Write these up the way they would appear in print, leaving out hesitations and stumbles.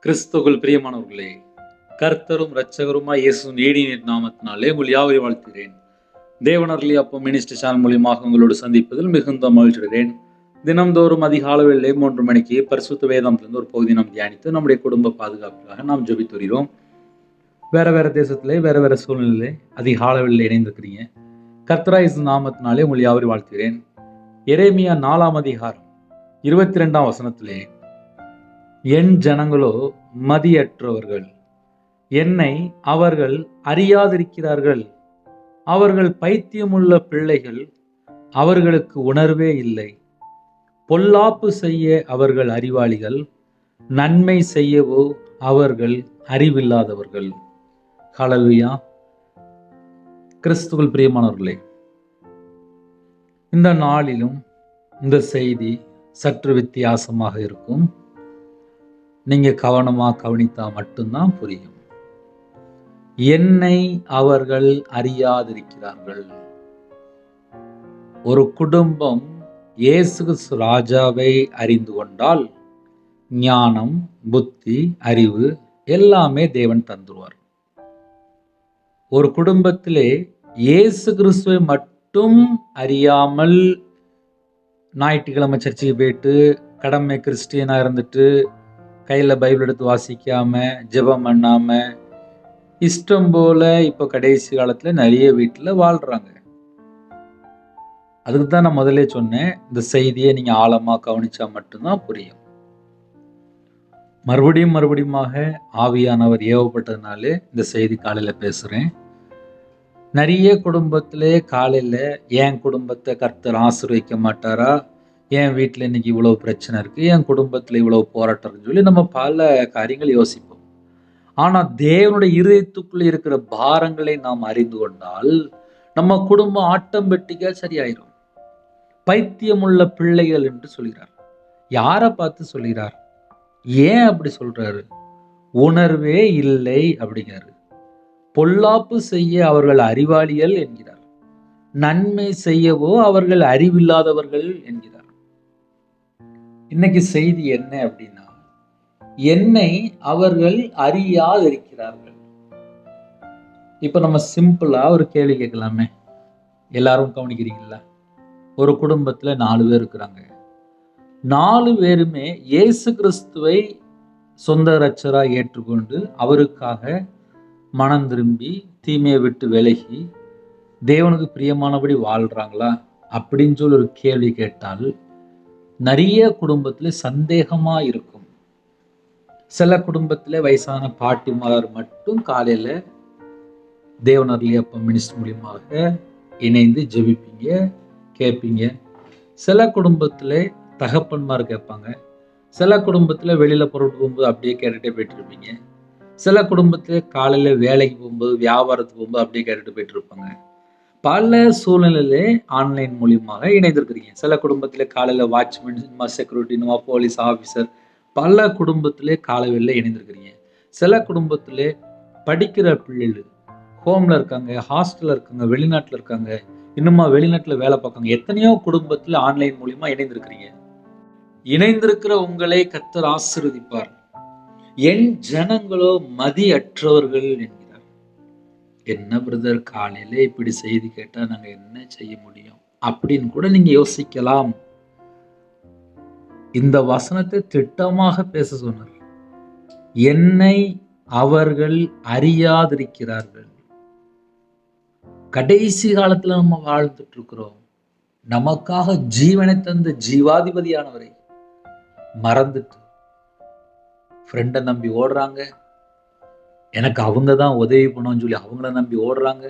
கிறிஸ்துவுக்குள் பிரியமானவர்களே, கர்த்தரும் இரட்சகருமாய் இயேசுவின் இனிய நாமத்தினாலே உங்கள் யாவரையும் வாழ்த்துகிறேன். தேவனருளி அப்பம் மினிஸ்ட்ரி சேனல் மூலியமாக உங்களோடு சந்திப்பதில் மிகுந்த மகிழ்ச்சியடைகிறேன். தினம்தோறும் அதிகாலையிலே 3 மணிக்கு பரிசுத்த வேதாந்தத்திலிருந்து ஒரு பகுதி நாம் தியானித்து நம்முடைய குடும்ப பாதுகாப்புக்காக நாம் ஜெபித்து வருகிறோம். வேற தேசத்திலே வேற சூழ்நிலையிலே அதிகாலையில் இணைந்திருக்கிறீங்க. கர்த்தராய் இயேசு நாமத்தினாலே உங்கள் யாவரையும் வாழ்த்துகிறேன். எரேமியா 4ஆம் அதிகாரம் 22ஆம் வசனத்திலே, என் ஜனங்களோ மதியற்றவர்கள், என்னை அவர்கள் அறியாதிருக்கிறார்கள். அவர்கள் பைத்தியமுள்ள பிள்ளைகள், அவர்களுக்கு உணர்வே இல்லை. பொல்லாப்பு செய்ய அவர்கள் அறிவாளிகள், நன்மை செய்யவோ அவர்கள் அறிவில்லாதவர்கள். ஹல்லேலூயா. கிறிஸ்துவுக்குள் பிரியமானவர்களே, இந்த நாளிலும் இந்த செய்தி சற்று வித்தியாசமாக இருக்கும். நீங்க கவனமா கவனித்தா மட்டும்தான் புரியும். என்னை அவர்கள் அறியாதிருக்கிறார்கள். ஒரு குடும்பம் இயேசு கிறிஸ்து ராஜாவை அறிந்து கொண்டால் ஞானம், புத்தி, அறிவு எல்லாமே தேவன் தந்துருவார். ஒரு குடும்பத்திலே இயேசு கிறிஸ்துவை மட்டும் அறியாமல் ஞாயிற்றுக்கிழமை சர்ச்சுக்கு போயிட்டு கடமை கிறிஸ்டியனா இருந்துட்டு கையில் பைபிள் எடுத்து வாசிக்காம ஜெபம் பண்ணாம இஷ்டம் போல இப்போ கடைசி காலத்துல நிறைய வீட்டில் வாழ்றாங்க. அதுக்கு தான் நான் முதல்ல சொன்னேன், இந்த செய்தியை நீங்க ஆழமா கவனிச்சா மட்டும்தான் புரியும். மறுபடியுமாக ஆவியானவர் ஏவப்பட்டதுனால இந்த செய்தி காலையில பேசுறேன். நிறைய குடும்பத்திலே காலையில என் குடும்பத்தை கர்த்தர் ஆசீர்வதிக்க மாட்டாரா, என் வீட்டில் இன்னைக்கு இவ்வளவு பிரச்சனை இருக்கு, என் குடும்பத்தில் இவ்வளவு போராட்டம் இருக்குன்னு சொல்லி நம்ம பல காரியங்கள் யோசிப்போம். ஆனா தேவனுடைய இருதயத்துக்குள்ள இருக்கிற பாரங்களை நாம் அறிந்து கொண்டால் நம்ம குடும்பம் ஆட்டோமேட்டிக்கா சரியாயிரும். பைத்தியமுள்ள பிள்ளைகள் என்று சொல்கிறார். யாரை பார்த்து சொல்கிறார்? ஏன் அப்படி சொல்றாரு? உணர்வே இல்லை அப்படிங்கிறாரு. பொல்லாப்பு செய்ய அவர்கள் அறிவாளிகள் என்கிறார். நன்மை செய்யவோ அவர்கள் அறிவில்லாதவர்கள் என்கிறார். இன்னைக்கு செய்தி என்ன அப்படின்னா, என்னை அவர்கள் அறியாதிருக்கிறார்கள். இப்ப நம்ம சிம்பிளா ஒரு கேள்வி கேட்கலாமே, எல்லாரும் கவனிக்கிறீங்களா? ஒரு குடும்பத்துல 4 பேர் இருக்கிறாங்க. 4 பேருமே இயேசு கிறிஸ்துவை சொந்த இரட்சகரா ஏற்றுக்கொண்டு அவருக்காக மனம் திரும்பி தீமையை விட்டு விலகி தேவனுக்கு பிரியமானபடி வாழ்றாங்களா அப்படின்னு சொல்லி ஒரு கேள்வி கேட்டால் நிறைய குடும்பத்துல சந்தேகமா இருக்கும். சில குடும்பத்துல வயசான பாட்டிமார் மட்டும் காலையில தேவனருளி அப்பம் மினிஸ்ட்ரி மூலியமாக இணைந்து ஜெபிப்பீங்க, கேட்பீங்க. சில குடும்பத்துல தகப்பன்மார் கேட்பாங்க. சில குடும்பத்துல வெளியில புறப்பட்டு போகும்போது அப்படியே கேட்டுட்டே போயிட்டு இருப்பீங்க. சில குடும்பத்துல காலையில வேலைக்கு போகும்போது வியாபாரத்துக்கு போகும்போது அப்படியே கேட்டுட்டு போயிட்டு இருப்பாங்க. பல சூழ்நிலையிலே ஆன்லைன் மூலியமாக இணைந்திருக்கிறீங்க. சில குடும்பத்திலே காலையில வாட்ச்மேன், செக்யூரிட்டி, போலீஸ் ஆஃபீஸர், பல குடும்பத்திலே காலையில இணைந்திருக்கிறீங்க. சில குடும்பத்திலே படிக்கிற பிள்ளைகள் ஹோம்ல இருக்காங்க, ஹாஸ்டல்ல இருக்காங்க, வெளிநாட்டுல இருக்காங்க, இன்னுமா வெளிநாட்டுல வேலை பார்க்காங்க. எத்தனையோ குடும்பத்துல ஆன்லைன் மூலியமா இணைந்திருக்கிறீங்க. இணைந்திருக்கிற உங்களை கர்த்தர் ஆசீர்வதிப்பார். என் ஜனங்களோ மதியற்றவர்கள் என்கிறார். என்ன பிரதர், காலையில இப்படி செய்தி கேட்டா நாங்க என்ன செய்ய முடியும் அப்படின்னு கூட நீங்க யோசிக்கலாம். இந்த வசனத்தை திட்டமாக பேச சொன்னார். என்னை அவர்கள் அறியாதிருக்கிறார்கள். கடைசி காலத்துல நம்ம வாழ்ந்துட்டு இருக்கிறோம். நமக்காக ஜீவனை தந்த ஜீவாதிபதியானவரை மறந்துட்டு ஃப்ரெண்டை நம்பி ஓடுறாங்க. எனக்கு அவங்க தான் உதவி பண்ணுவோம்னு சொல்லி அவங்கள நம்பி ஓடுறாங்க.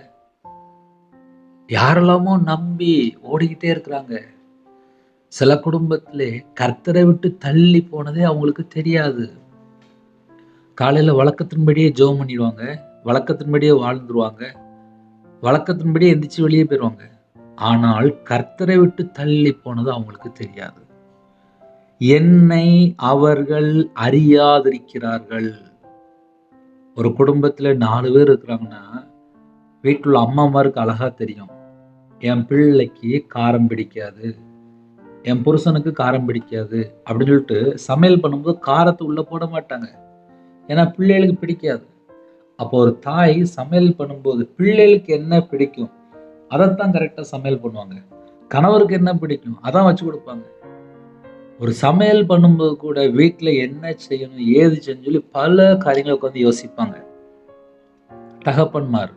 யாரெல்லாமோ நம்பி ஓடிக்கிட்டே இருக்கிறாங்க. சில குடும்பத்திலே கர்த்தரை விட்டு தள்ளி போனதே அவங்களுக்கு தெரியாது. காலையில வழக்கத்தின்படியே ஜெபம் பண்ணிடுவாங்க, வழக்கத்தின்படியே வாழ்ந்துருவாங்க, வழக்கத்தின்படியே எந்திரிச்சு வெளியே போயிடுவாங்க. ஆனால் கர்த்தரை விட்டு தள்ளி போனது அவங்களுக்கு தெரியாது. என்னை அவர்கள் அறியாதிருக்கிறார்கள். ஒரு குடும்பத்துல 4 பேர் இருக்கிறாங்கன்னா வீட்டுள்ள அம்மாமாருக்கு அழகா தெரியும், என் பிள்ளைக்கு காரம் பிடிக்காது, என் புருஷனுக்கு காரம் பிடிக்காது அப்படின்னு சொல்லிட்டு சமையல் பண்ணும்போது காரத்தை உள்ள போட மாட்டாங்க. ஏன்னா பிள்ளைகளுக்கு பிடிக்காது. அப்போ ஒரு தாய் சமையல் பண்ணும்போது பிள்ளைகளுக்கு என்ன பிடிக்கும் அதைத்தான் கரெக்டா சமையல் பண்ணுவாங்க. கணவருக்கு என்ன பிடிக்கும் அதான் வச்சு கொடுப்பாங்க. ஒரு சமையல் பண்ணும்போது கூட வீட்டுல என்ன செய்யணும் ஏது செய்யணும்னு சொல்லி பல காரியங்களை உட்காந்து யோசிப்பாங்க. தகப்பன்மார்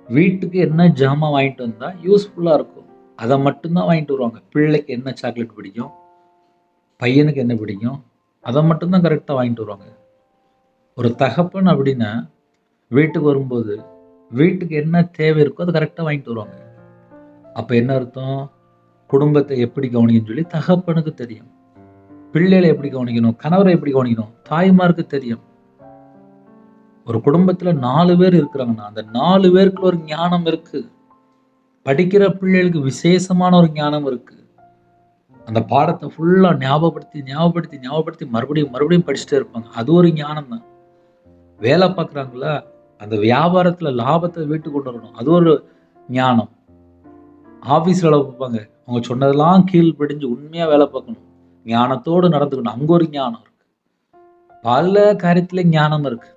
வீட்டுக்கு என்ன ஜாமான் வாங்கிட்டு வந்தா யூஸ்ஃபுல்லா இருக்கும் அதை மட்டும்தான் வாங்கிட்டு வருவாங்க. பிள்ளைக்கு என்ன சாக்லேட் பிடிக்கும், பையனுக்கு என்ன பிடிக்கும், அதை மட்டும்தான் கரெக்டா வாங்கிட்டு வருவாங்க. ஒரு தகப்பன் அப்படின்னா வீட்டுக்கு வரும்போது வீட்டுக்கு என்ன தேவை இருக்கோ அதை கரெக்டா வாங்கிட்டு வருவாங்க. அப்ப என்ன அர்த்தம், குடும்பத்தை எப்படி கவனிக்கணும்னு சொல்லி தகப்பனுக்கு தெரியும். பிள்ளைகளை எப்படி கவனிக்கணும், கணவரை எப்படி கவனிக்கணும் தாய்மாருக்கு தெரியும். ஒரு குடும்பத்துல 4 பேர் இருக்கிறாங்கன்னா அந்த 4 பேருக்குள்ள ஒரு ஞானம் இருக்கு. படிக்கிற பிள்ளைகளுக்கு விசேஷமான ஒரு ஞானம் இருக்கு. அந்த பாடத்தை ஃபுல்லா ஞாபகப்படுத்தி மறுபடியும் படிச்சுட்டே இருப்பாங்க. அது ஒரு ஞானம் தான். வேலை பார்க்குறாங்களா அந்த வியாபாரத்துல லாபத்தை வீட்டுக்கு கொண்டு வரணும், அது ஒரு ஞானம். ஆபீஸ் வேலை பார்ப்பாங்க, அவங்க சொன்னதெல்லாம் கீழ்ப்படிஞ்சு உண்மையா வேலை பார்க்கணும், ஞானத்தோடு நடந்துக்கணும், அங்க ஒரு ஞானம் இருக்கு. பல காரியத்துல ஞானம் இருக்கு.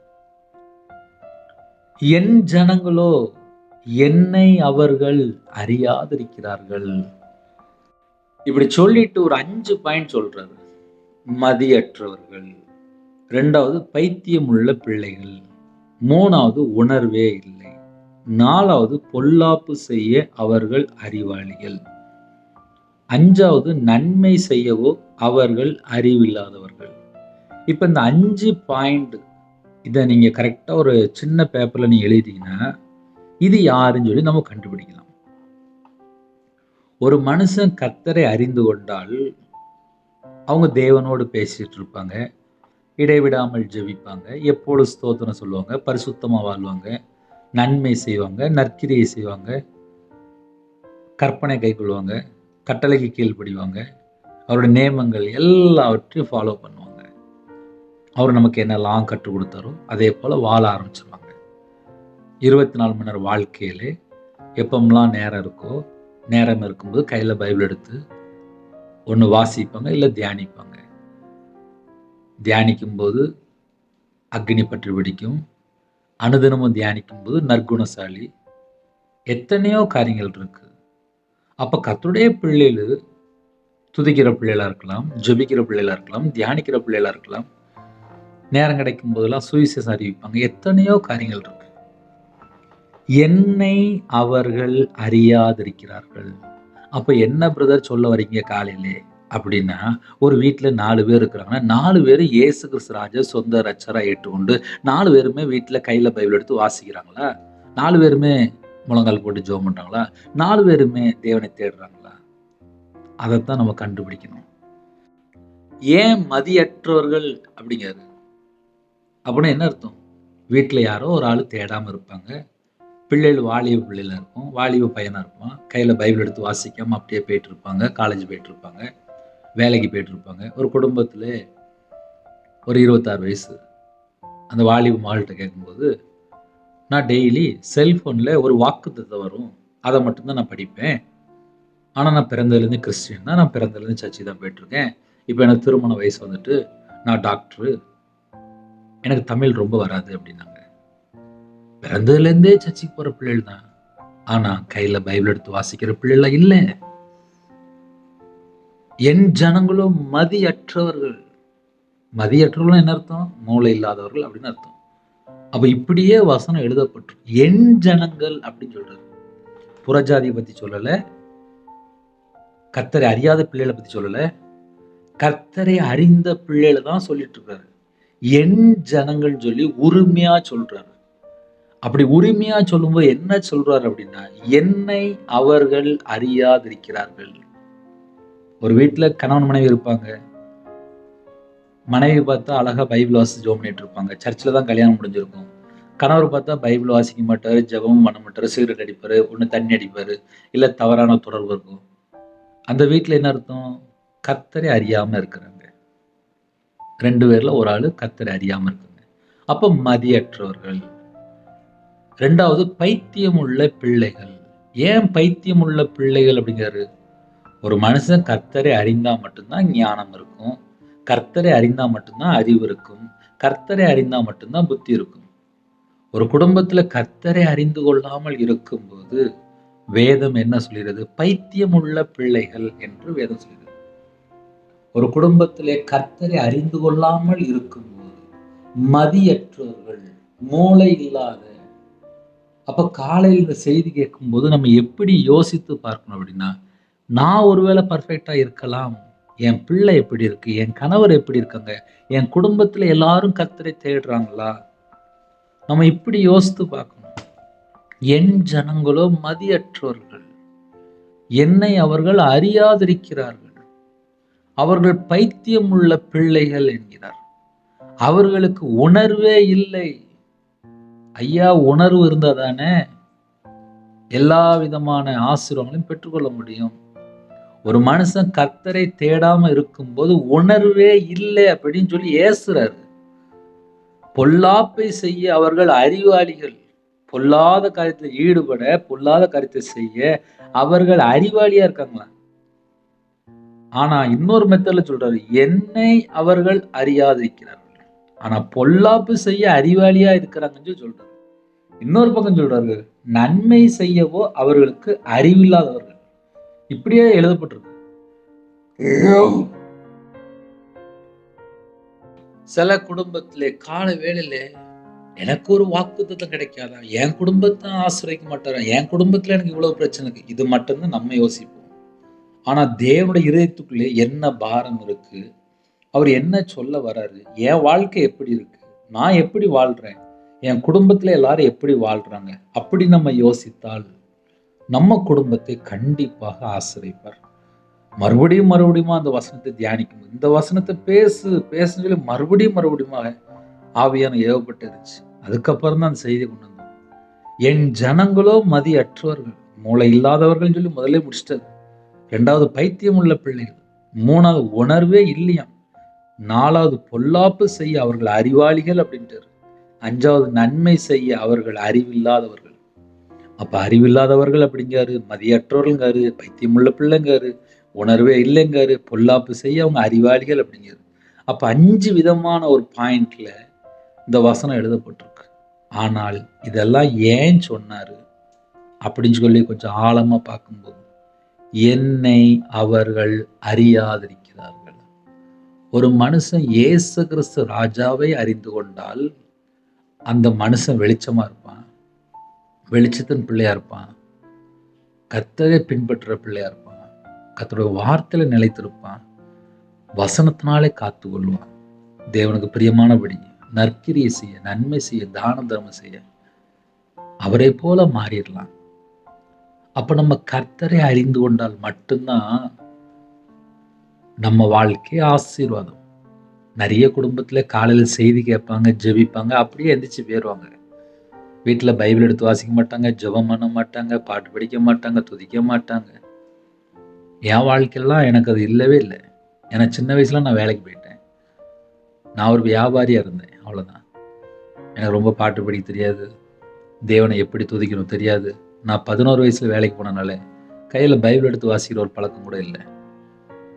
என் ஜனங்களோ என்னை அவர்கள் அறியாதிருக்கிறார்கள். இப்படி சொல்லிட்டு ஒரு 5 பாயிண்ட் சொல்றாரு. மதியற்றவர்கள், 2வது பைத்தியம் உள்ள பிள்ளைகள், 3வது உணர்வே இல்லை, 4வது பொல்லாப்பு செய்ய அவர்கள் அறிவாளிகள், 5வது நன்மை செய்யவோ அவர்கள் அறிவில்லாதவர்கள். இப்ப இந்த 5 பாயிண்ட் இதை நீங்க கரெக்டா ஒரு சின்ன பேப்பர்ல நீங்க எழுதிட்டீங்கன்னா இது யாருன்னு சொல்லி நம்ம கண்டுபிடிக்கலாம். ஒரு மனுஷன் கர்த்தரை அறிந்து கொண்டால் அவங்க தேவனோடு பேசிட்டு இருப்பாங்க, இடைவிடாமல் ஜெபிப்பாங்க, எப்போது ஸ்தோத்திரம் சொல்லுவாங்க, பரிசுத்தமா வாழ்வாங்க, நன்மை செய்வாங்க, நற்கிரியை செய்வாங்க, கற்பனை கைக்கொள்வாங்க, கட்டளைக்கு கீழ்ப்படிவாங்க, அவருடைய நியமங்கள் எல்லாவற்றையும் ஃபாலோ பண்ணுவாங்க. அவர் நமக்கு என்னெல்லாம் கற்றுக் கொடுத்தாரோ அதே போல வாழ ஆரம்பிச்சிருவாங்க. 24 மணி நேரம் வாழ்க்கையிலே எப்பமெல்லாம் நேரம் இருக்கும்போது கையில பைபிள் எடுத்து ஒன்று வாசிப்பாங்க, இல்லை தியானிப்பாங்க. தியானிக்கும் போது அக்னி பற்றி பிடிக்கும், அனுதினமும் தியானிக்கும் போது நற்குணசாலி, எத்தனையோ காரியங்கள் இருக்கு. அப்ப கர்த்தருடைய பிள்ளைகள் துதிக்கிற பிள்ளைகளா இருக்கலாம், ஜெபிக்கிற பிள்ளைகளா இருக்கலாம், தியானிக்கிற பிள்ளைகளா இருக்கலாம், நேரம் கிடைக்கும் போதெல்லாம் சுவிசேஷம் அறிவிப்பாங்க, எத்தனையோ காரியங்கள் இருக்கு. என்னை அவர்கள் அறியாதிருக்கிறார்கள். அப்ப என்ன பிரதர் சொல்ல வரீங்க காலையிலே அப்படின்னா, ஒரு வீட்டுல 4 பேர் இருக்கிறாங்கன்னா 4 பேரும் இயேசு கிறிஸ்து ராஜா சொந்த ரட்சரா ஏற்றுக்கொண்டு 4 பேருமே வீட்டுல கையில பைபிள் எடுத்து வாசிக்கிறாங்களா, 4 பேருமே முழங்கால் போட்டு ஜெபம் பண்றாங்களா, 4 பேருமே தேவனை தேடுறாங்களா, அதைத்தான் நம்ம கண்டுபிடிக்கணும். ஏன் மதியற்றவர்கள் அப்படிங்கிறது அப்படின்னா என்ன அர்த்தம், வீட்டுல யாரோ ஒரு ஆள் தேடாம இருப்பாங்க, பிள்ளைகள் வாலிப பிள்ளைகளா இருக்கும், வாலிப பையனா இருப்பான், கையில பைபிள் எடுத்து வாசிக்காம அப்படியே போயிட்டு இருப்பாங்க, காலேஜ் போயிட்டு இருப்பாங்க, வேலைக்கு போயிட்டு இருப்பாங்க. ஒரு குடும்பத்துல ஒரு 26 வயசு அந்த வாலிப மகள்கிட்ட கேட்கும்போது, நான் டெய்லி செல்போன்ல ஒரு வாக்குத்தத்தம் வரும், அதை மட்டும்தான் நான் படிப்பேன், ஆனா நான் பிறந்ததுலேருந்து கிறிஸ்டியன் தான், நான் பிறந்ததுலேருந்து சர்ச்சை தான் போயிட்டு இருக்கேன், இப்போ எனக்கு திருமண வயசு வந்துட்டு, நான் டாக்டரு, எனக்கு தமிழ் ரொம்ப வராது அப்படின்னாங்க. பிறந்ததுலேருந்தே சர்ச்சைக்கு போற பிள்ளைகள் தான், ஆனா கையில பைபிள் எடுத்து வாசிக்கிற பிள்ளைகள் இல்லை. என் ஜனங்களும் மதியற்றவர்கள். மதியற்றவர்கள் என்ன அர்த்தம், மூளை இல்லாதவர்கள் அப்படின்னு அர்த்தம். அப்ப இப்படியே வசனம் எழுதப்பட்டு என் ஜனங்கள் அப்படின்னு சொல்றாரு. புறஜாதியை பத்தி சொல்லல, கர்த்தரை அறியாத பிள்ளைகளை பத்தி சொல்லல, கர்த்தரை அறிந்த பிள்ளைகளை தான் சொல்லிட்டு இருக்காரு. என் ஜனங்கள் சொல்லி உரிமையா சொல்றாரு. அப்படி உரிமையா சொல்லும்போது என்ன சொல்றாரு அப்படின்னா, என்னை அவர்கள் அறியாதிருக்கிறார்கள். ஒரு வீட்டுல கணவன் மனைவி இருப்பாங்க, மனைவி பார்த்தா அழகா பைபிள் வாசிச்சு ஜெபம் பண்ணிட்டு இருப்பாங்க, சர்ச்சில் தான் கல்யாணம் முடிஞ்சிருக்கும். கணவர் பார்த்தா பைபிள் வாசிக்க மாட்டாரு, ஜெபமும் பண்ண மாட்டாரு, சிகரெட் அடிப்பாரு, ஒன்று தண்ணி அடிப்பாரு, இல்லை தவறான தொடர்பு இருக்கும். அந்த வீட்டில் என்ன அர்த்தம், கர்த்தரை அறியாம இருக்கிறாங்க. 2 பேர்ல ஒரு ஆளு கர்த்தரை அறியாம இருக்காங்க. அப்ப மதியற்றவர்கள். 2வது பைத்தியம் உள்ள பிள்ளைகள். ஏன் பைத்தியம் உள்ள பிள்ளைகள் அப்படிங்கிறாரு, ஒரு மனுஷன் கர்த்தரை அறிந்தா மட்டும்தான் ஞானம் இருக்கும், கர்த்தரை அறிந்தா மட்டும்தான் அறிவு இருக்கும், கர்த்தரை அறிந்தா மட்டும்தான் புத்தி இருக்கும். ஒரு குடும்பத்துல கர்த்தரை அறிந்து கொள்ளாமல் இருக்கும்போது வேதம் என்ன சொல்கிறது? பைத்தியம் உள்ள பிள்ளைகள் என்று வேதம் சொல்கிறது. ஒரு குடும்பத்திலே கர்த்தரை அறிந்து கொள்ளாமல் இருக்கும்போது மதியற்றவர்கள், மூளை இல்லாத. அப்ப காலையில் இந்த செய்தி கேட்கும்போது நம்ம எப்படி யோசித்து பார்க்கணும் அப்படின்னா, நான் ஒருவேளை பர்ஃபெக்டா இருக்கலாம், என் பிள்ளை எப்படி இருக்கு, என் கணவர் எப்படி இருக்காங்க, என் குடும்பத்துல எல்லாரும் கர்த்தரை தேடுறாங்களா? நம்ம இப்படி யோசித்து பார்க்கணும். என் ஜனங்களோ மதியற்றவர்கள், என்னை அவர்கள் அறியாதிருக்கிறார்கள், அவர்கள் பைத்தியம் உள்ள பிள்ளைகள் என்கிறார். அவர்களுக்கு உணர்வே இல்லை. ஐயா, உணர்வு இருந்தா தானே எல்லா விதமான ஆசீர்வாதங்களையும் பெற்றுக்கொள்ள முடியும். ஒரு மனுஷன் கர்த்தரை தேடாம இருக்கும்போது உணர்வே இல்லை அப்படின்னு சொல்லி ஏசுறாரு. பொல்லாப்பை செய்ய அவர்கள் அறிவாளிகள். பொல்லாத காரியத்தில் ஈடுபட, பொல்லாத காரியத்தை செய்ய அவர்கள் அறிவாளியா இருக்காங்களா? ஆனா இன்னொரு மெத்தட்ல சொல்றாரு, என்னை அவர்கள் அறியாதிருக்கிறார்கள், ஆனா பொல்லாப்பு செய்ய அறிவாளியா இருக்கிறாங்கன்னு சொல்றாரு. இன்னொரு பக்கம் சொல்றாரு, நன்மை செய்யவோ அவர்களுக்கு அறிவில்லாதவர்கள். இப்படியே எழுதப்பட்டிருக்கு. சில குடும்பத்திலே கால வேளையில எனக்கு ஒரு வாக்குத்தத்தம் கிடைக்காதா, என் குடும்பத்தை ஆசிரியக்க மாட்டாரா, என் குடும்பத்துல எனக்கு இவ்வளவு பிரச்சனை இருக்கு, இது மட்டும்தான் நம்ம யோசிப்போம். ஆனா தேவனுடைய இதயத்துக்குள்ளே என்ன பாரம் இருக்கு, அவர் என்ன சொல்ல வராரு, என் வாழ்க்கை எப்படி இருக்கு, நான் எப்படி வாழ்றேன், என் குடும்பத்துல எல்லாரும் எப்படி வாழ்றாங்க, அப்படி நம்ம யோசித்தால் நம்ம குடும்பத்தை கண்டிப்பாக ஆசிரியப்பார். மறுபடியும் மறுபடியும் அந்த வசனத்தை தியானிக்கும், இந்த வசனத்தை பேசுன்னு சொல்லி மறுபடியும் ஆவியான ஏவப்பட்டுருச்சு. அதுக்கப்புறம் தான் அந்த செய்தி கொண்டு வந்தோம். என் ஜனங்களோ மதியற்றவர்கள், மூளை இல்லாதவர்கள் சொல்லி முதல்ல முடிச்சிட்டது. 2வது பைத்தியம் உள்ள பிள்ளைகள், 3வது உணர்வே இல்லையாம், 4வது பொல்லாப்பு செய்ய அவர்கள் அறிவாளிகள் அப்படின்ட்டு, 5வது நன்மை செய்ய அவர்கள் அறிவில்லாதவர்கள். அப்ப அறிவில்லாதவர்கள் அப்படிங்காரு, மதியற்றவர்கள்ங்காரு, பைத்தியம் உள்ள பிள்ளைங்காரு, உணர்வே இல்லைங்காரு, பொல்லாப்பு செய்ய அவங்க அறிவாளிகள் அப்படிங்காரு. அப்ப 5 விதமான ஒரு பாயிண்ட்ல இந்த வசனம் எழுதப்பட்டிருக்கு. ஆனால் இதெல்லாம் ஏன் சொன்னாரு அப்படின்னு சொல்லி கொஞ்சம் ஆழமா பார்க்கும்போது, என்னை அவர்கள் அறியாதிருக்கிறார்கள். ஒரு மனுஷன் இயேசு கிறிஸ்து ராஜாவை அறிந்து கொண்டால் அந்த மனுஷன் வெளிச்சமா இருப்பான், வெளிச்சத்தின் பிள்ளையா இருப்பான், கர்த்தரை பின்பற்ற பிள்ளையா இருப்பான், கர்த்தருடைய வார்த்தையில நிலைத்திருப்பான், வசனத்தினாலே காத்து கொள்வான், தேவனுக்கு பிரியமானபடி நற்கிரியை செய்ய, நன்மை செய்ய, தான தர்மம் செய்ய அவரை போல மாறிடலாம். அப்ப நம்ம கர்த்தரை அறிந்து கொண்டால் மட்டும்தான் நம்ம வாழ்க்கை ஆசீர்வாதம். நிறைய குடும்பத்துல காலையில செய்தி கேட்பாங்க, ஜெபிப்பாங்க, அப்படியே எந்திரிச்சு போயிடுவாங்க. வீட்டுல பைபிள் எடுத்து வாசிக்க மாட்டாங்க, ஜெபம் பண்ண மாட்டாங்க, பாட்டு படிக்க மாட்டாங்க, துதிக்க மாட்டாங்க. என் வாழ்க்கையெல்லாம் எனக்கு அது இல்லவே இல்லை. ஏன்னா சின்ன வயசுல நான் வேலைக்கு போயிட்டேன். நான் ஒரு வியாபாரியா இருந்தேன், அவ்வளவுதான். எனக்கு ரொம்ப பாட்டு படிக்க தெரியாது, தேவனை எப்படி துதிக்கணும் தெரியாது. நான் 11 வயசுல வேலைக்கு போனனால கையில பைபிள் எடுத்து வாசிக்கிற ஒரு பழக்கம் கூட இல்லை.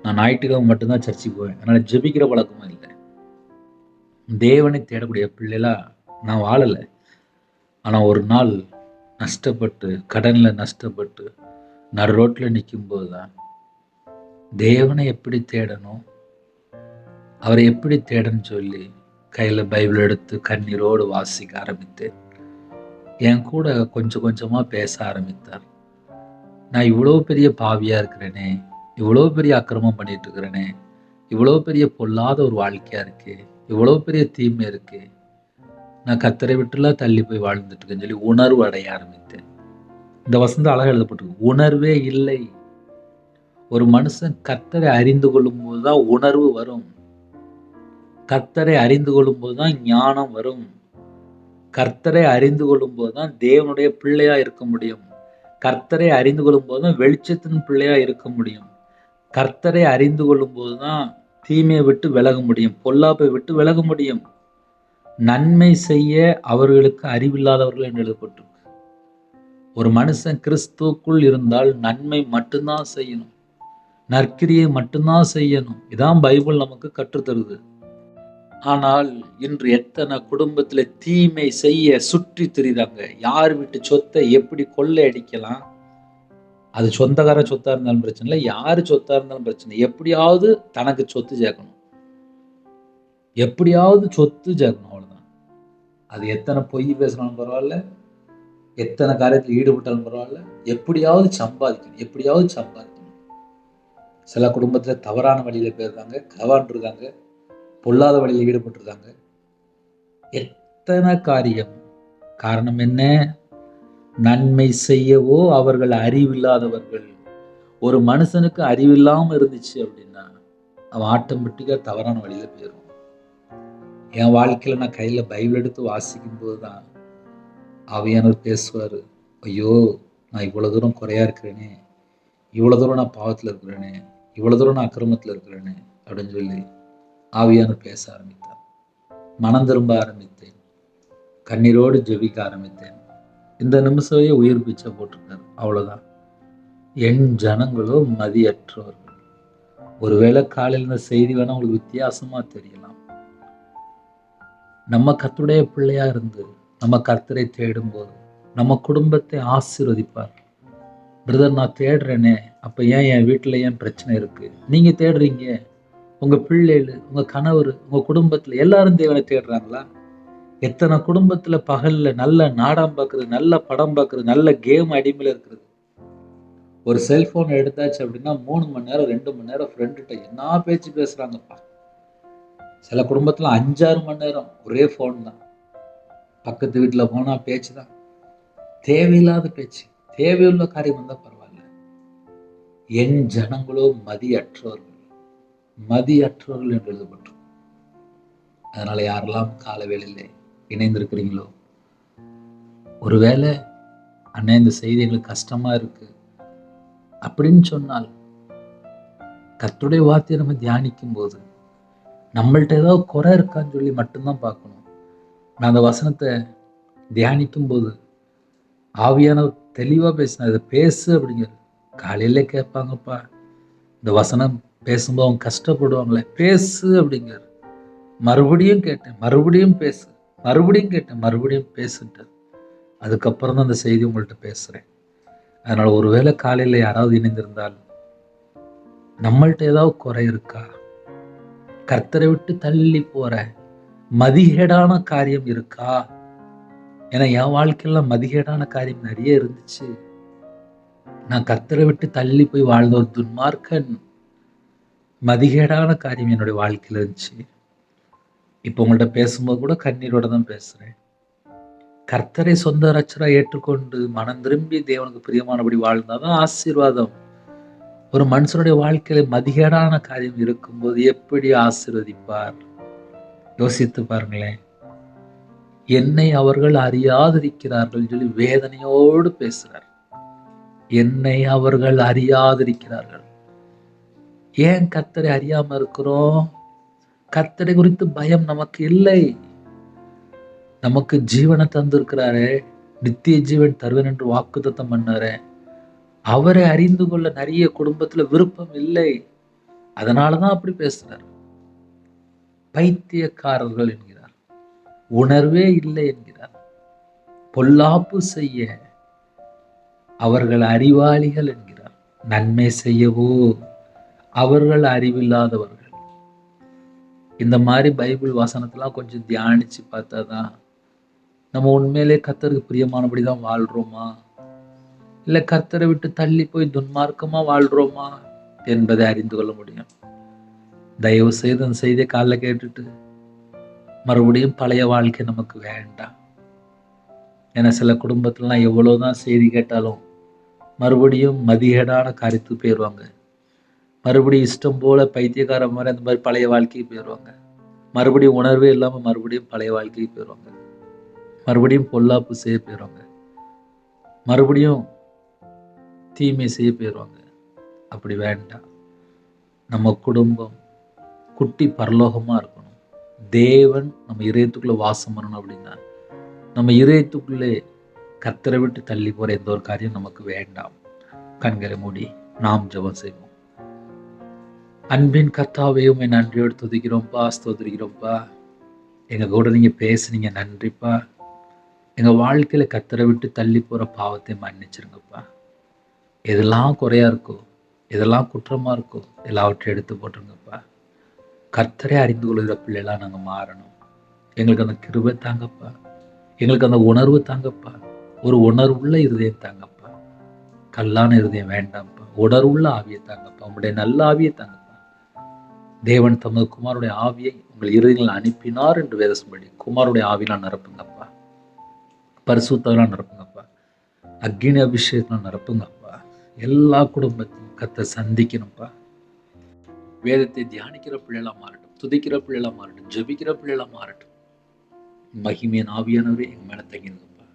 நான் ஞாயிற்றுக்கிழமை மட்டும்தான் சர்ச்சுக்கு போவேன். அதனால ஜெபிக்கிற பழக்கமும் இல்லை. தேவனை தேடக்கூடிய பிள்ளைகளா நான் வாழலை. ஆனா ஒரு நாள் நஷ்டப்பட்டு, கடன்ல நஷ்டப்பட்டு நடு ரோட்ல நிற்கும் போதுதான் தேவனை எப்படி தேடணும், அவரை எப்படி தேடன்னு சொல்லி கையில பைபிள் எடுத்து கண்ணீரோடு வாசிக்க ஆரம்பித்தேன். என் கூட கொஞ்சம் கொஞ்சமா பேச ஆரம்பித்தார். நான் இவ்வளவு பெரிய பாவியா இருக்கிறேனே, இவ்வளவு பெரிய அக்கிரமம் பண்ணிட்டு இருக்கிறேனே, இவ்வளவு பெரிய பொல்லாத ஒரு வாழ்க்கையா இருக்கு, இவ்வளவு பெரிய தீமை இருக்கு, நான் கர்த்தரை விட்டுலாம் தள்ளி போய் வாழ்ந்துட்டு இருக்கேன்னு சொல்லி உணர்வு அடைய ஆரம்பித்தேன். இந்த வசனம் அழகா எழுதப்பட்டிருக்கு, உணர்வே இல்லை. ஒரு மனுஷன் கர்த்தரை அறிந்து கொள்ளும் போதுதான் உணர்வு வரும். கர்த்தரை அறிந்து கொள்ளும் போதுதான் ஞானம் வரும். கர்த்தரை அறிந்து கொள்ளும் போதுதான் தேவனுடைய பிள்ளையா இருக்க முடியும். கர்த்தரை அறிந்து கொள்ளும் போதுதான் வெளிச்சத்தின் பிள்ளையா இருக்க முடியும். கர்த்தரை அறிந்து கொள்ளும் போதுதான் தீமையை விட்டு விலக முடியும், பொல்லாப்பை விட்டு விலக முடியும். நன்மை செய்ய அவர்களுக்கு அறிவில்லாதவர்கள் என்று எழுதப்பட்டிருக்கு. ஒரு மனுஷன் கிறிஸ்துவுக்குள் இருந்தால் நன்மை மட்டும்தான் செய்யணும், நற்கிரியை மட்டும்தான் செய்யணும். இதான் பைபிள் நமக்கு கற்றுத்தருது. ஆனால் இன்று எத்தனை குடும்பத்துல தீமை செய்ய சுற்றி திரிதாங்க. யார் வீட்டு சொத்தை எப்படி கொள்ளை அடிக்கலாம், அது சொந்தக்கார சொத்தா இருந்தாலும் பிரச்சனை இல்லை, யாரு சொத்தா இருந்தாலும் பிரச்சனை, எப்படியாவது தனக்கு சொத்து சேர்க்கணும், எப்படியாவது சொத்து சேர்க்கணும், அவ்வளவுதான். அது எத்தனை பொய் பேசினாலும் பரவாயில்ல, எத்தனை காரியத்தில் ஈடுபட்டாலும் பரவாயில்ல, எப்படியாவது சம்பாதிக்கணும், எப்படியாவது சம்பாதிக்கணும். சில குடும்பத்துல தவறான வழியில போயிருக்காங்க, களவாண்டிருக்காங்க, பொல்லாத வழியில் ஈடுபட்டிருக்காங்க. எத்தனை காரியம். காரணம் என்ன? நன்மை செய்யவோ அவர்கள் அறிவில்லாதவர்கள். ஒரு மனுஷனுக்கு அறிவில்லாம இருந்துச்சு அப்படின்னா அவன் ஆட்டோமேட்டிக்கா தவறான வழியில போயிடும். என் வாழ்க்கையில நான் கையில பைபிள் எடுத்து வாசிக்கும் போதுதான் ஆவியானவர் பேசுவாரு, ஐயோ நான் இவ்வளவு தூரம் குறையா இருக்கிறேனே, இவ்வளவு தூரம் நான் பாவத்துல இருக்கிறேனே, இவ்வளவு தூரம் நான் அக்கிரமத்துல இருக்கிறேனே அப்படின்னு சொல்லி ஆவியானவர் பேச ஆரம்பித்தார். மனம் திரும்ப ஆரம்பித்தேன், கண்ணீரோடு ஜெபிக்க ஆரம்பித்தேன். இந்த நிமிஷமே உயிர் பிச்சை போட்டிருக்காரு. அவ்வளவுதான். என் ஜனங்களோ மதியற்றவர்கள். ஒருவேளை காலையில் இந்த செய்தி வேணா உங்களுக்கு வித்தியாசமா தெரியலாம். நம்ம கர்த்தருடைய பிள்ளையா இருந்து நம்ம கர்த்தரை தேடும் போது நம்ம குடும்பத்தை ஆசீர்வதிப்பார். பிரதர் நான் தேடுறேனே, அப்ப ஏன் என் வீட்டுல ஏன் பிரச்சனை இருக்கு? நீங்க தேடுறீங்க, உங்க பிள்ளைகள், உங்க கணவர், உங்க குடும்பத்துல எல்லாரும் தேவனை தேடுறாங்களா? எத்தனை குடும்பத்துல பகல்ல நல்ல நாடகம் பார்க்கறது, நல்ல படம் பார்க்கறது, நல்ல கேம் அடிமையில இருக்கிறது. ஒரு செல்போன் எடுத்தாச்சு அப்படின்னா 3 மணி நேரம் 2 மணி நேரம் ஃப்ரெண்டுகிட்ட என்ன பேச்சு பேசுறாங்கப்பா. சில குடும்பத்துல 5-6 மணி நேரம் ஒரே போன் தான். பக்கத்து வீட்டுல போனா பேச்சு தான், தேவையில்லாத பேச்சு. தேவையுள்ள காரியம் வந்தா பரவாயில்ல. என் ஜனங்களோ மதியற்றவர்கள், மதியற்றவர்கள் என்று எழுதப்பட்டிருக்கும். அதனால யாரெல்லாம் கால வேளையிலே இணைந்திருக்கிறீங்களோ, ஒருவேளை அண்ணே இந்த செய்தி எங்களுக்கு கஷ்டமா இருக்கு அப்படின்னு சொன்னால், கர்த்தருடைய வார்த்தையை நம்ம தியானிக்கும் போது நம்மள்ட்ட ஏதாவது குறை இருக்கான்னு சொல்லி மட்டும்தான் பார்க்கணும். நான் அந்த வசனத்தை தியானிக்கும் போது ஆவியானவர் தெளிவா பேசினா, இதை பேசு அப்படிங்கிறது. காலையில கேட்பாங்கப்பா இந்த வசனம் பேசும்போது அவங்க கஷ்டப்படுவாங்களே, பேசு அப்படிங்கிறார். மறுபடியும் கேட்டேன், மறுபடியும் பேசு, மறுபடியும் கேட்டேன், மறுபடியும் பேசுட்டார். அதுக்கப்புறம் தான் அந்த செய்தி உங்கள்கிட்ட பேசுறேன். அதனால ஒருவேளை காலையில யாராவது இணைந்திருந்தால், நம்மள்ட்ட ஏதாவது குறை இருக்கா, கர்த்தரை விட்டு தள்ளி போற மதிகேடான காரியம் இருக்கா? ஏன்னா என் வாழ்க்கையில மதிகேடான காரியம் நிறைய இருந்துச்சு. நான் கர்த்தரை விட்டு தள்ளி போய் வாழ்ந்த ஒரு துன்மார்க்கன். மதிகேடான காரியம் என்னுடைய வாழ்க்கையில இருந்துச்சு. இப்ப உங்கள்ட்ட பேசும்போது கூட கண்ணீரோட தான் பேசுறேன். கர்த்தரை சொந்த ரட்சகரா ஏற்றுக்கொண்டு மனம் திரும்பி தேவனுக்கு பிரியமானபடி வாழ்ந்தாதான் ஆசீர்வாதம். ஒரு மனுஷனுடைய வாழ்க்கையில மதிகேடான காரியம் இருக்கும்போது எப்படி ஆசீர்வதிப்பார்? யோசித்து பாருங்களேன். என்னை அவர்கள் அறியாதிருக்கிறார்கள் சொல்லி வேதனையோடு பேசுறார். என்னை அவர்கள் அறியாதிருக்கிறார்கள். ஏன் கர்த்தரை அறியாம இருக்கிறோம்? கர்த்தரை குறித்து பயம் நமக்கு இல்லை. நமக்கு ஜீவனை தந்திருக்கிறாரே, நித்திய ஜீவன் தருவேன் என்று வாக்குத்தத்தம் பண்ணாரே, அவரை அறிந்து கொள்ள நிறைய குடும்பத்துல விருப்பம் இல்லை. அதனாலதான் அப்படி பேசுறார். பைத்தியக்காரர்கள் என்கிறார், உணர்வே இல்லை என்கிறார். பொல்லாப்பு செய்ய அவர்கள் அறிவாளிகள் என்கிறார், நன்மை செய்யவோ அவர்கள் அறிவில்லாதவர்கள். இந்த மாதிரி பைபிள் வசனத்தெல்லாம் கொஞ்சம் தியானிச்சு பார்த்தாதான் நம்ம உண்மையிலே கர்த்தருக்கு பிரியமானபடிதான் வாழ்றோமா, இல்ல கர்த்தரை விட்டு தள்ளி போய் துன்மார்க்கமா வாழ்றோமா என்பதை அறிந்து கொள்ள முடியும். தயவு செய்து அந்த செய்தியை காலைல கேட்டுட்டு மறுபடியும் பழைய வாழ்க்கை நமக்கு வேண்டாம். ஏன்னா சில குடும்பத்துலாம் எவ்வளவுதான் செய்தி கேட்டாலும் மறுபடியும் மதிகேடான காரியத்துக்கு போயிடுவாங்க. மறுபடியும் இஷ்டம் போல பைத்தியக்கார மாதிரி அந்த மாதிரி பழைய வாழ்க்கைக்கு போயிடுவாங்க. மறுபடியும் உணர்வே இல்லாம மறுபடியும் பழைய வாழ்க்கைக்கு போயிடுவாங்க. மறுபடியும் பொல்லாப்பு செய்ய போயிடுவாங்க. மறுபடியும் தீமை செய்ய போயிடுவாங்க. அப்படி வேண்டாம். நம்ம குடும்பம் குட்டி பரலோகமா இருக்கணும். தேவன் நம்ம இதயத்துக்குள்ள வாசம் பண்ணணும். அப்படின்னா நம்ம இதயத்துக்குள்ளே கர்த்தரை விட்டு தள்ளி போற எந்த ஒரு காரியம் நமக்கு வேண்டாம். கண்களை மூடி நாம் ஜெபம் செய்வோம். அன்பின் கர்த்தாவே, உம்மை நன்றியோடு துதிக்கிறோம்ப்பா, ஸ்தோத்திரிக்கிறோம்ப்பா. எங்க கூட நீங்க பேசுனீங்க, நன்றிப்பா. எங்க வாழ்க்கையில கர்த்தரை விட்டு தள்ளி போற பாவத்தை மன்னிச்சிருங்கப்பா. எதெல்லாம் குறையா இருக்கோ, எதெல்லாம் குற்றமா இருக்கோ, எல்லாவற்றையும் எடுத்து போட்டுருங்கப்பா. கர்த்தரை அறிந்து கொள்கிற பிள்ளைகளா நாங்க மாறணும். எங்களுக்கு அந்த கிருபை தாங்கப்பா. எங்களுக்கு அந்த உணர்வு தாங்கப்பா. ஒரு உணர்வுள்ள இருதயம் தாங்கப்பா. கல்லான இருதயம் வேண்டாம்ப்பா. உணர்வுள்ள ஆவியை தாங்கப்பா. உங்களுடைய நல்ல ஆவியை தாங்கப்பா. தேவன் தமது குமாருடைய ஆவியை உங்கள் இருதயங்களில் அனுப்பினார் என்று வேதம்படி குமாருடைய ஆவினால் நிரப்புங்கப்பா. பரிசுத்தாவினால் நிரப்புங்கப்பா. அக்னி அபிஷேகத்தினால் நிரப்புங்கப்பா. எல்லா குடும்பத்தையும் கர்த்தர் சந்திக்கணும்ப்பா. வேதத்தை தியானிக்கிற பிள்ளைகளா மாறட்டும், துதிக்கிற பிள்ளைகளா மாறட்டும், ஜெபிக்கிற பிள்ளைகளா மாறட்டும். மகிமையின் ஆவியானவரே எங்க மேல தங்கிருங்கப்பா.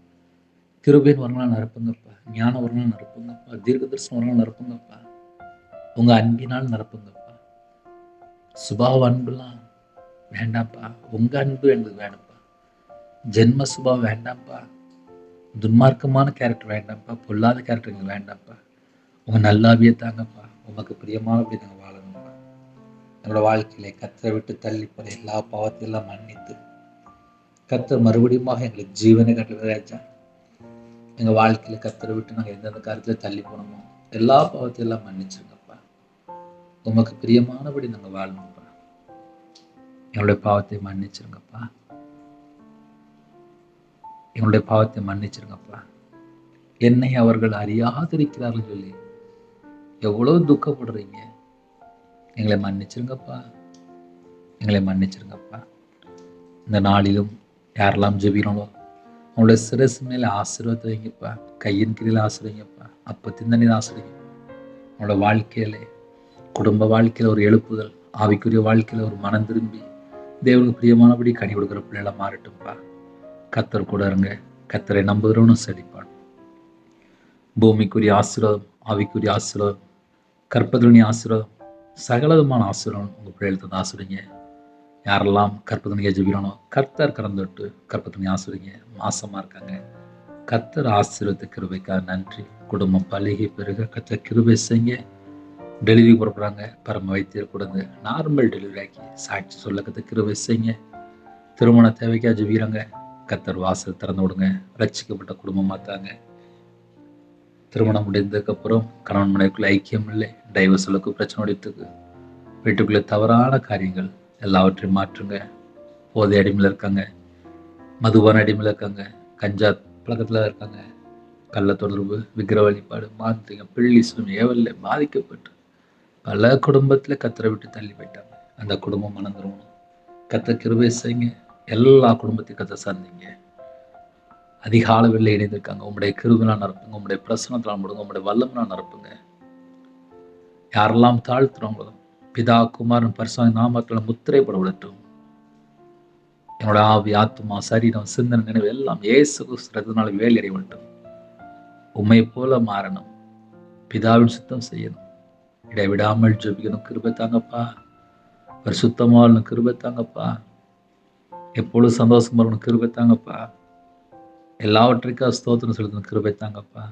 கிருபையின் வரங்களால் நிரப்புங்கப்பா. ஞான வரங்களால் நிரப்புங்கப்பா. தீர்க்க தரிசன வரங்களால் நிரப்புங்கப்பா. உங்க அன்பினால் நிரப்புங்கப்பா. சுபாவ அன்புலாம் வேண்டாம்ப்பா. உங்க அன்பு எங்களுக்கு வேணும்ப்பா. ஜென்ம சுபாவம் வேண்டாம்ப்பா. துன்மார்க்கமான கேரக்டர் வேண்டாம்ப்பா. பொல்லாத கேரக்டர் எங்களுக்கு வேண்டாம்ப்பா. உங்க நல்லாவியே தாங்கப்பா. உமக்கு பிரியமானபடி நாங்கள் வாழணும்ப்பா. என்னோட வாழ்க்கையில கர்த்தரை விட்டு தள்ளி போற எல்லா பாவத்தையும் எல்லாம் மன்னித்து கர்த்தர் மறுபடியும் எங்களுக்கு ஜீவனை கட்டுவதாச்சா. எங்க வாழ்க்கையில கர்த்தரை விட்டு நாங்கள் எந்தெந்த காரியத்துல தள்ளி போனோமோ எல்லா பாவத்தையும் எல்லாம் மன்னிச்சிருங்கப்பா. உமக்கு பிரியமானபடி நாங்கள் வாழணும்ப்பா. எங்களுடைய பாவத்தை மன்னிச்சிருங்கப்பா. எங்களுடைய பாவத்தை மன்னிச்சிருங்கப்பா. என்னை அவர்கள் அறியாதிருக்கிறார்கள் சொல்லி எவ்வளவு துக்கப்படுறீங்க. எங்களை மன்னிச்சிருங்கப்பா. எங்களை மன்னிச்சிருங்கப்பா. இந்த நாளிலும் யாரெல்லாம் ஜெபிக்கணுமோ அவங்களுடைய சிரசு மேல ஆசீர்வாதத்தை வைங்கப்பா. கையின் கீழில் ஆசீர்வதிங்கப்பா. அப்பத்தின் தண்ணீர் ஆசீர்வதிங்க. அவங்களோட வாழ்க்கையில, குடும்ப வாழ்க்கையில ஒரு எழுப்புதல், ஆவிக்குரிய வாழ்க்கையில ஒரு மனம் திரும்பி தேவனுக்கு பிரியமானபடி கனி கொடுக்குற பிள்ளைகள மாறட்டும்ப்பா. கர்த்தர் கூட இருங்க. கர்த்தரை நம்புகிறவனும் செழிப்பான். பூமிக்குரிய ஆசீர்வாதம், ஆவிக்குரிய ஆசீர்வாதம், கற்பதனுடைய ஆசீர்வாதம், சகலவிதமான ஆசீர்வாதம் உங்க பிள்ளைகளுக்கு ஆசீர்வதிங்க. யாரெல்லாம் கற்பதனியை ஜெபிக்கணும், கர்த்தர் கறந்துட்டு கற்பதனை ஆசீர்வதிங்க. மாசமா இருக்காங்க, கர்த்தர் ஆசீர்வதித்த கிருபைக்காக நன்றி. குடும்பம் பழகி பெருக கர்த்தர் கிருபை செய்யுங்க. டெலிவரி போடுறாங்க, பரம வைத்தியர் கொடுங்க, நார்மல் டெலிவரி ஆக்கி சாட்சி சொல்ல கர்த்தர் கிருபை செய்யுங்க. திருமண தேவைக்காக ஜெபிக்கிறாங்க, கர்த்தர் வாசல் திறந்து விடுங்க. ரட்சிக்கப்பட்ட குடும்பமா தாங்க. திருமணம் முடிந்ததுக்கு அப்புறம் கணவன் மனைவிக்குள்ள ஐக்கியம் இல்லை, டைவர்ஸ் அளவுக்கு பிரச்சனை ஓடிட்டுருக்கு. வீட்டுக்குள்ள தவறான காரியங்கள் எல்லாவற்றையும் மாற்றுங்க. போதை அடிமையில் இருக்காங்க, மதுபான அடிமையில் இருக்காங்க, கஞ்சா பழக்கத்தில் இருக்காங்க, கள்ள தொடர்பு, விக்கிர வழிபாடு, மாந்திரிகம், பிள்ளி சுயம் ஏவல்ல பாதிக்கப்பட்டு பல குடும்பத்தில் கர்த்தரை விட்டு தள்ளி போயிட்டாங்க. அந்த குடும்பம் மனம் திரும்பணும். கர்த்தர் கிருபை செய்யுங்க. எல்லா குடும்பத்தையும் கர்த்தர் சந்திங்க. அதிகால வெளில இணைந்திருக்காங்க, உங்களுடைய கிருபையினால் நிரப்புங்க. உங்களுடைய பிரசனத்தால் முடுங்க, உங்களுடைய வல்லமையினால் நிரப்புங்க. யாரெல்லாம் தாழ்த்துறவங்களோ பிதா குமாரன் பரிசுத்த நாமத்தில் முத்திரை போட விடட்டும். என்னோட ஆவி, ஆத்மா, சரீரம், சிந்தனை, நினைவு எல்லாம் இயேசு கிறிஸ்துவினால வேலையடைய விடட்டும். உம்மை போல மாறணும், பிதாவின் சுத்தம் செய்யணும், இடைவிடாமல் ஜெபிக்கணும். கிருபை தாங்கப்பா. பரிசுத்தமா இருக்கணும், கிருபை தாங்கப்பா. எப்பொழுது சந்தோஷமா இருக்கணும், கிருபை தாங்கப்பா. எல்லாவற்றைக்காக ஸ்தோத்திரம் செலுத்தணும், கிருபை தாங்கப்பா.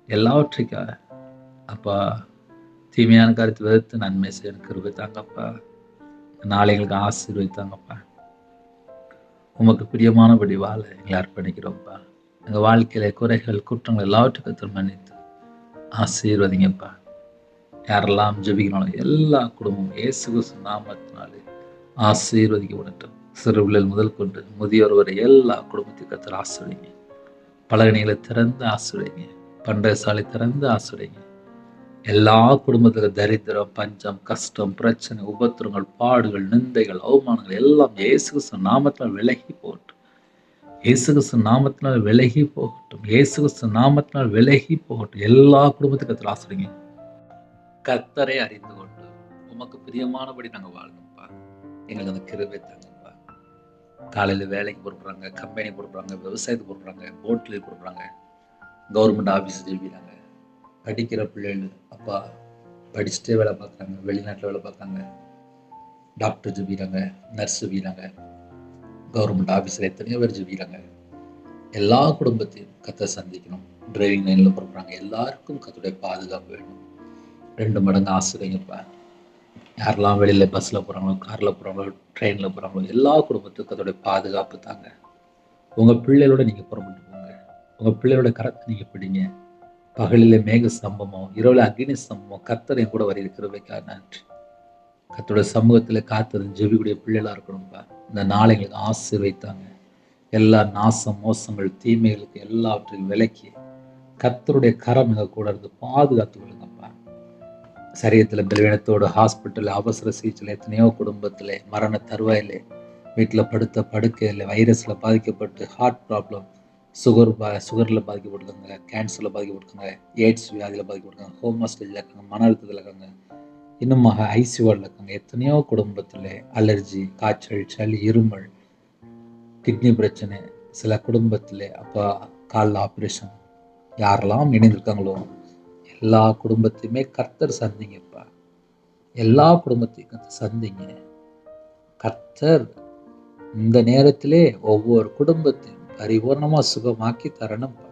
எல்லாவற்றைக்காக அப்பா தீமையான காரியத்தை வெறுத்து நன்மை செய்யணும், கிருபை தாங்கப்பா. நாளைகளுக்கு ஆசீர்வதித்தாங்கப்பா. உமக்கு பிரியமானபடி வாழ எங்களை அர்ப்பணிக்கிறோம்ப்பா. எங்கள் வாழ்க்கையில குறைகள், குற்றங்கள் எல்லாவற்றுக்கும் மன்னித்து ஆசீர்வதிங்கப்பா. யாரெல்லாம் ஜெபிக்கணும் எல்லா குடும்பமும் இயேசு கிறிஸ்து நாமத்தினாலே ஆசீர்வதிக்கப்படட்டும். சிறுபிள்ளைகள் முதல் கொண்டு முதியோர் வரை எல்லா குடும்பத்தையும் கர்த்தர் ஆசீர்வதிங்க. பலகணிகளை திறந்து ஆசீர்வதிங்க. பண்டக சாலை திறந்து ஆசீர்வதிங்க. எல்லா குடும்பத்துக்கும் தரித்திரம், பஞ்சம், கஷ்டம், பிரச்சனை, உபத்திரங்கள், பாடுகள், நிந்தைகள், அவமானங்கள் எல்லாம் இயேசு கிறிஸ்து நாமத்தினால் விலகி போகட்டும். இயேசு கிறிஸ்து நாமத்தினால் விலகி போகட்டும். இயேசு கிறிஸ்து நாமத்தினால் விலகி போகட்டும். எல்லா குடும்பத்துக்கும் கர்த்தர் ஆசீர்வதிங்க. கர்த்தரை அறிந்து கொண்டு உமக்கு பிரியமானபடி நாங்கள் வாழணும்ப்பா. எங்களுக்கு அந்த கிருபை தாங்கப்பா. காலையில வேலைக்கு பொறுப்புறாங்க, கம்பெனி பொறுப்புறாங்க, விவசாயத்துக்கு பொறுப்புறாங்க, போட்டில் பொறுப்புறாங்க, கவர்மெண்ட் ஆஃபீஸ் ஜெபிக்கிறாங்க. படிக்கிற பிள்ளைகள் அப்பா படிச்சுட்டே வேலை பார்க்குறாங்க, வெளிநாட்டில் வேலை பார்க்குறாங்க, டாக்டர் ஜெபிக்கிறாங்க, நர்ஸ் ஜெபிக்கிறாங்க, கவர்மெண்ட் ஆஃபீஸில் எத்தனையோ பேர் ஜெபிக்கிறாங்க. எல்லா குடும்பத்தையும் கர்த்தர் சந்திக்கணும். டிரைவிங் லைனில் பொறுப்புறாங்க, எல்லாருக்கும் கர்த்தருடைய பாதுகாப்பு வேணும். 2 மடங்கு ஆசீர்வதிங்கப்பா. யாரெல்லாம் வெளியில் பஸ்ஸில் போகிறாங்களோ, காரில் போகிறாங்களோ, ட்ரெயினில் போகிறாங்களோ, எல்லா குடும்பத்துக்கும் அதோடைய பாதுகாப்பு தாங்க. உங்கள் பிள்ளைகளோட நீங்கள் புறப்பட்டு போங்க. உங்கள் பிள்ளைகளோட கரத்தை நீங்கள் பிடிங்க. பகலிலே மேக ஸ்தம்பமோ, இரவுல அக்னி ஸ்தம்பமோ, கர்த்தர் என் கூட வருகிற கிருபைக்காக நன்றி. கர்த்தருடைய சமூகத்தில் காத்திருந்து ஜெபிக்கூடிய பிள்ளைகளா இருக்கணும்பா. இந்த நாளை எங்களுக்கு ஆசீர்வதித்தாங்க. எல்லா நாசம், மோசங்கள், தீமைகளுக்கு எல்லாவற்றையும் விலக்கி கர்த்தருடைய கரம் எங்கள் கூட இருந்து பாதுகாத்து கொள்ளுங்கப்பா. சரீரத்தில் பலவீனத்தோடு ஹாஸ்பிட்டல் அவசர சிகிச்சையில் எத்தனையோ குடும்பத்தில் மரண தருவாயிலே, வீட்டில் படுத்த படுக்கையில் வைரஸில் பாதிக்கப்பட்டு ஹார்ட் ப்ராப்ளம், சுகரில் பாதிக்கப்பட்டிருக்காங்க, கேன்சரில் பாதிக்கப்பட்டிருக்காங்க, எய்ட்ஸ் வியாதியில் பாதிக்கப்பட்டிருக்காங்க, ஹோமோஸ்டேஜில் இருக்காங்க, மன அழுத்தத்தில் இருக்காங்க, இன்னுமாக ஐசியூவில் இருக்காங்க. எத்தனையோ குடும்பத்தில் அலர்ஜி, காய்ச்சல், சளி, இருமல், கிட்னி பிரச்சனை, சில குடும்பத்தில் அப்பா காலில் ஆப்ரேஷன், யாரெல்லாம் இணைந்திருக்காங்களோ எல்லா குடும்பத்தையுமே கர்த்தர் சந்திங்கப்பா. எல்லா குடும்பத்தையும் சந்திங்க. கர்த்தர் இந்த நேரத்திலே ஒவ்வொரு குடும்பத்தையும் பரிபூர்ணமா சுகமாக்கி தரணும்ப்பா.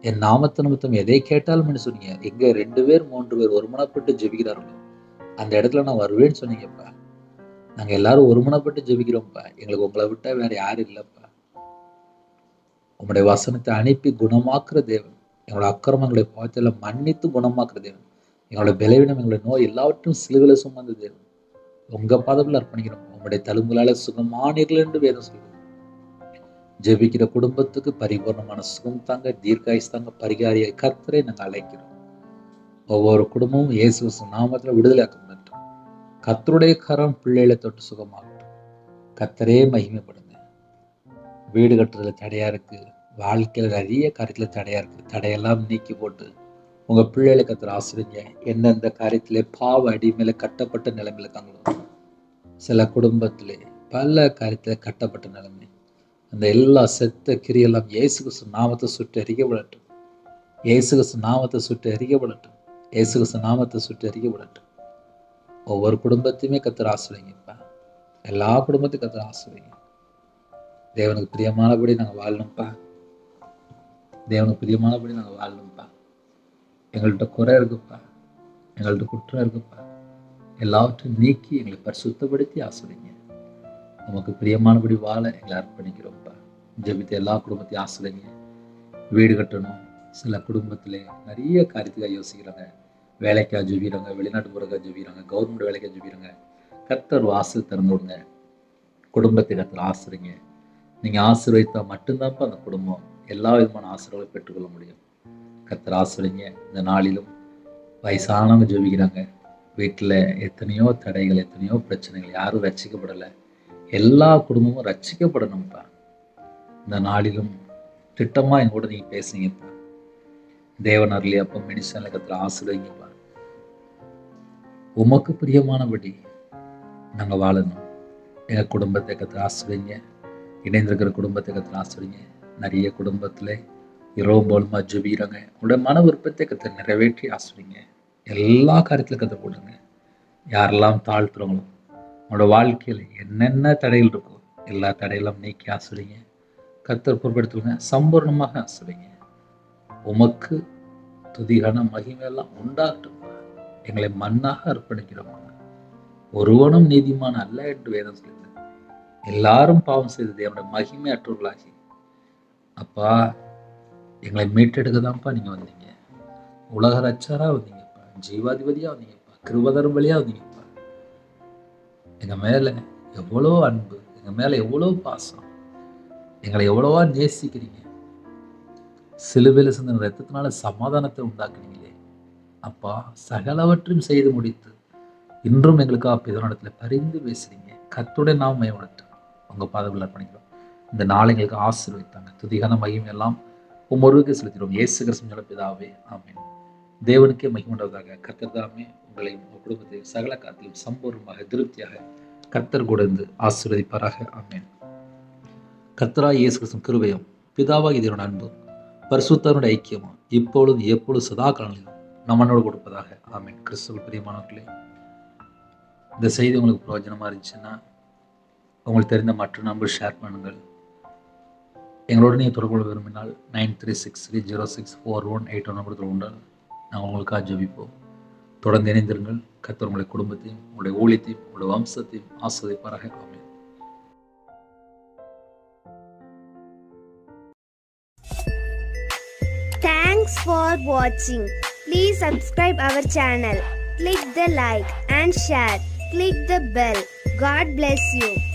என் நாமத்து நிமித்தம் எதை கேட்டாலும் சொன்னீங்க. எங்க 2 பேர் 3 பேர் ஒருமனப்பட்டு ஜெபிக்கிறார்களோ அந்த இடத்துல நான் வருவேன்னு சொன்னீங்கப்பா. நாங்க எல்லாரும் ஒருமனப்பட்டு ஜெபிக்கிறோம்ப்பா. எங்களுக்கு உங்களை விட்டா வேற யாரும் இல்லப்பா. உங்களுடைய வசனத்தை அனுப்பி குணமாக்குற தேவன், எங்களோட அக்கிரமங்களை பாவத்தை மன்னித்து குணமாக்குற தேவன், எங்களோட பலவீனம், எங்களுடைய நோய் எல்லாவற்றும் சிலுவையில சுமந்த தேவன், உங்க பாதத்தில் அர்ப்பணிக்கிறோம். உங்களுடைய தழும்புகளால சுகமானீர்கள் என்று வேதம் சொல்லுது. ஜெபிக்கிற குடும்பத்துக்கு பரிபூர்ணமான சுகம் தாங்க, தீர்க்காயுஸ் தாங்க, பரிகாரியை கர்த்தரை நாங்கள் அழைக்கிறோம். ஒவ்வொரு குடும்பமும் இயேசு நாமத்தில் விடுதலையாக்கப்படட்டும். கர்த்தருடைய கரம் பிள்ளைகளை தொட்டு சுகமாகட்டும். கர்த்தரே மகிமைப்படுங்க. வீடு கட்டுறதுல தடையா இருக்கு, வாழ்க்கையில நிறைய காரியத்துல தடையா இருக்கு. தடையெல்லாம் நீக்கி போட்டு உங்க பிள்ளைகளை கர்த்தர் ஆசீர்வதிங்க. எந்தெந்த காரியத்திலே பாவ அடிமையில கட்டப்பட்ட நிலைமையில இருக்காங்களோ, சில குடும்பத்திலே பல காரியத்துல கட்டப்பட்ட நிலைமை, அந்த எல்லா செத்த கிரியெல்லாம் இயேசு கிறிஸ்து நாமத்தை சுட்டு எரிக்கப்படட்டும். இயேசு கிறிஸ்து நாமத்தை சுட்டு எரிக்கப்படட்டும். இயேசு கிறிஸ்து நாமத்தை சுட்டு எரிக்கப்படட்டும். ஒவ்வொரு குடும்பத்தையுமே கர்த்தர் ஆசீர்வதிங்கப்பா. எல்லா குடும்பத்தையும் கர்த்தர் ஆசீர்வதிங்க. தேவனுக்கு பிரியமானபடி நாங்கள் வாழணும்ப்பா. தேவனுக்கு பிரியமானபடி நாங்கள் வாழணும்ப்பா. எங்கள்கிட்ட குறை இருக்குப்பா, எங்கள்கிட்ட குற்றம் இருக்குப்பா, எல்லாவற்றையும் நீக்கி எங்களை பரிசுத்தப்படுத்தி ஆசீர்வதிங்க. நமக்கு பிரியமானபடி வாழ எங்களை அர்ப்பணிக்கிறோம்ப்பா. ஜெபித்த எல்லா குடும்பத்தையும் ஆசீர்வதிங்க. வீடு கட்டணும், சில குடும்பத்திலே நிறைய காரியத்துக்காக யோசிக்கிறாங்க. வேலைக்காக ஜெபிக்கிறாங்க, வெளிநாட்டு போறதுக்காக ஜெபிக்கிறாங்க, கவர்மெண்ட் வேலைக்காக ஜெபிக்கிறாங்க. கர்த்தர் வாசல் திறந்து விடுங்க. குடும்பத்தை கர்த்தர் ஆசீர்வதிங்க. நீங்க ஆசீர்வதித்தா மட்டும்தான்ப்பா அந்த குடும்பம் எல்லா விதமான ஆசீர்வாதங்களை பெற்றுக்கொள்ள முடியும். கர்த்தர் ஆசீர்வதிங்க. இந்த நாளிலும் வயசானவங்க ஜெபிக்கிறாங்க. வீட்டில் எத்தனையோ தடைகள், எத்தனையோ பிரச்சனைகள், யாரும் ரட்சிக்கப்படலை. எல்லா குடும்பமும் ரட்சிக்கப்படணும்ப்பா. இந்த நாளிலும் திட்டமா என் கூட நீங்க பேசுங்கப்பா. தேவன் அருளியப்பா மெடிசன்ல கர்த்தர் ஆசீர்வதிங்கப்பா. உமக்கு பிரியமானபடி நாங்க வாழணும். எங்க குடும்பத்தை கர்த்தர் ஆசீர்வதிங்க. இணைந்திருக்கிற குடும்பத்தை கர்த்தர் ஆசீர்வதிங்க. நிறைய குடும்பத்துல இரவு மூலமா ஜெபிக்கிறாங்க. உங்களோட மன விருப்பத்தை கர்த்தர் நிறைவேற்றி ஆசீர்வதிங்க. எல்லா காரியத்திலும் கர்த்தர் போடுங்க. யாரெல்லாம் தாழ்த்துறவங்களோ, உங்களோட வாழ்க்கையில என்னென்ன தடைகள் இருக்கோ எல்லா தடையெல்லாம் நீக்கி ஆசீர்வதிங்க. கர்த்தர் பொறுப்படுத்துங்க. சம்பூர்ணமாக ஆசீர்வதிங்க. உமக்கு துதிகான மகிமையெல்லாம் உண்டாகட்டும். எங்களை மண்ணாக அர்ப்பணிக்கிறோம். ஒருவனும் நீதிமான் அல்ல என்று வேதம் சொல்லுது. எல்லாரும் பாவம் செய்து தேவனுடைய மகிமை அற்றவர்களாகி, அப்பா எங்களை மீட்டெடுக்க தான்ப்பா நீங்க வந்தீங்க. உலக ரட்சகரா வந்தீங்கப்பா, ஜீவாதிபதியா வந்தீங்கப்பா, கிருபதரும் வழியா வந்தீங்கப்பா. எங்க மேல எவ்வளோ அன்பு, எங்க மேல எவ்வளோ பாசம், எங்களை எவ்வளவா நேசிக்கிறீங்க. சிலுவையில் சிந்தின ரத்தத்தினால சமாதானத்தை உண்டாக்குனீங்களே அப்பா, சகலவற்றையும் செய்து முடித்து இன்றும் எங்களுக்காக பிதாவிடத்தில் பரிந்து பேசுறீங்க. கர்த்தருடைய நாமம் மகிமைப்படட்டும். உங்க பாதத்தில் அர்ப்பணிக்கிறோம். இந்த நாளை எங்களுக்கு ஆசீர்வதித்தாங்க. துதிகான மகிமை எல்லாம் உமொருவருக்கே செலுத்திடுவோம். இயேசு கிறிஸ்துவின் பிதாவே, ஆமென். தேவனுக்கே மகிமை உண்டாவதாக. கர்த்தர் தாமே உங்களையும் உங்கள் குடும்பத்தையும் சகல காத்திலும் சம்பூர்ணமாக திருப்தியாக கர்த்தர் கூட இருந்து ஆசீர்வதிப்பாராக. ஆமென். கர்த்தராகிய இயேசு கிறிஸ்துவின் கிருபையும் பிதாவாகிய தேவனுடைய அன்பும் பரிசுத்தருடைய ஐக்கியமும் இப்பொழுது எப்பொழுது சதா காலங்களிலும் நம்மனோடு கொடுப்பதாக. ஆமென். கிறிஸ்துவுக்குள் பிரியமானவர்களே, இந்த செய்தி உங்களுக்கு பிரயோஜனமா இருந்துச்சுன்னா உங்களுக்கு தெரிந்த மற்ற நம்பர் ஷேர் பண்ணுங்கள். எங்களோட நீங்கள் தொடர்பு கொள்ள விரும்பினால் 9363064181 நம்பர் உண்டால் நாங்கள் உங்களுக்காக ஜெபிப்போம். தொடர்ந்து இணைந்திருங்கள். கர்த்தர் உங்களுடைய குடும்பத்தையும், உங்களுடைய ஊழியத்தையும், உங்களுடைய வம்சத்தையும் ஆசீர்வதிப்பாராக. ஆமென். Thanks for watching. Please subscribe our channel. Click the like and share. Click the bell. God bless you.